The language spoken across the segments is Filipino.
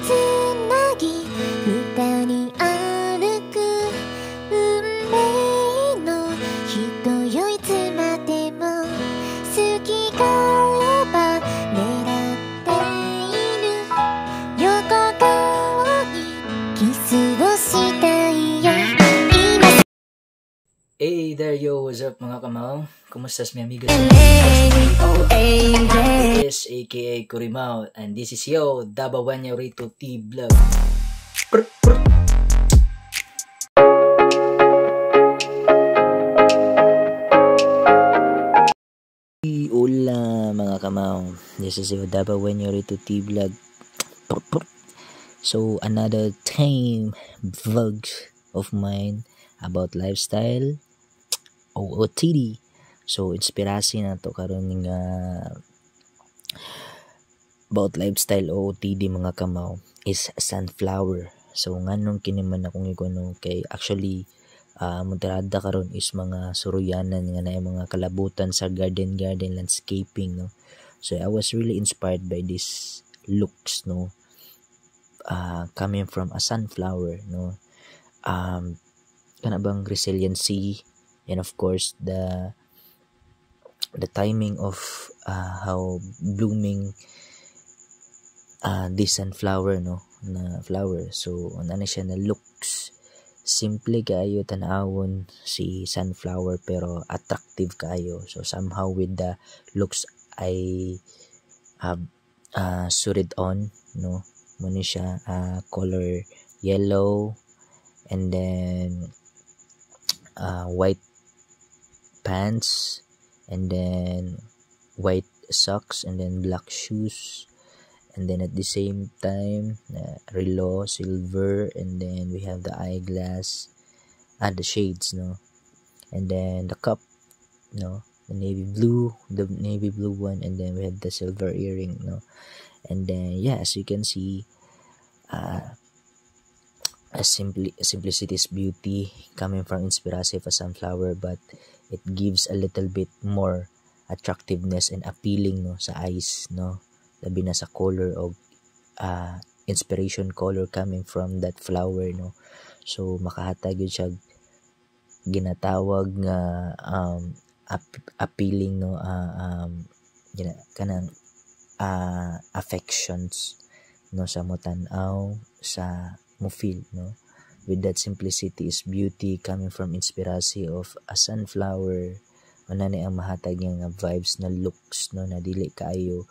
つなぎ二人歩く運命の人よ、いつまでも好きがあれば狙っている横顔にキスをしたいよ今。 Hey there yo, what's up mga kamao? Kumusta mi amigo? Yes, aka Kurimao, and this is yo, Dabawanyo Rito T Vlog. Hola mga kamao, this is yo, Dabawanyo Rito T Vlog. So another time vlog of mine about lifestyle OOTD. So inspirasi na to karon nga about lifestyle OOTD mga kamaw is sunflower. So nganong kini man akong ikuno kay actually mutarada karon is mga suruyanan nga naay mga kalabutan sa garden landscaping, no. So I was really inspired by this looks, no, coming from a sunflower, no. Kana bang resiliency, and of course the timing of how blooming this sunflower, no, na flower. So ano siya na looks simple kaayo tan-awon si sunflower pero attractive kaayo. So somehow with the looks I have suited on, no, mo ni siya color yellow, and then white pants, and then white socks, and then black shoes, and then at the same time relo silver, and then we have the eyeglass, the shades, no, and then the cup, no, the navy blue one, and then we have the silver earring, no, and then yeah, as you can see, simplicity is beauty, coming from inspiration of a sunflower, but it gives a little bit more attractiveness and appealing, no, sa eyes, no, labi na sa color of inspiration color coming from that flower, no. So makahatag yun siya ginatawag nga appealing, no, kanang affections, no, sa motanaw, sa mo feel, no, with that simplicity is beauty coming from inspiration of a sunflower. Ano na ang mahatag nga vibes na looks, no, na dili kaayo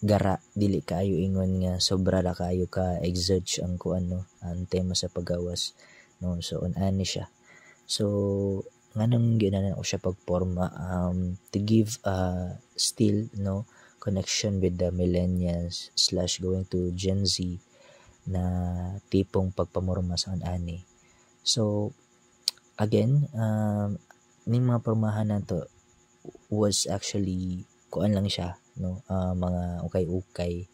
gara, dili kaayo ingon nga sobra ra kaayo ka exert ang kuan, no, ang tema sa paggawas, no. So ani siya. So nganong ginanan ko siya pagporma to give still, no, connection with the millennials / going to Gen Z na tipong pagpamorma sa ani. So again, ning mga pormahan na to was actually kuan lang siya, no, mga ukay-ukay.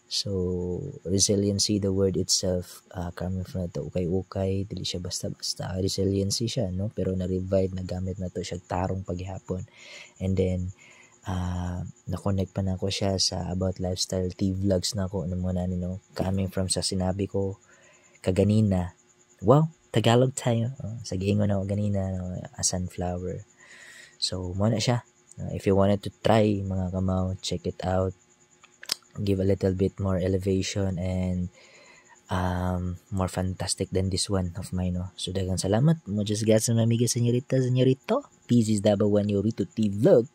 So resiliency, the word itself, coming from to ukay-ukay, dili siya basta-basta resiliency siya, no, pero na-revive na gamit na to siya tarong paghihapon. And then na-connect pa na ako siya sa about lifestyle T-vlogs na ako ano muna, no, coming from sa sinabi ko kaganina. Wow, Tagalog tayo, sa giingon ako ganina, no, a sunflower. So muna siya. If you wanted to try mga kamaw, check it out, give a little bit more elevation and more fantastic than this one of mine, no. So daghang salamat. Muchas gracias mga amiga, senyorita, senyorito. This is Dabawanyo Rito T Vlog.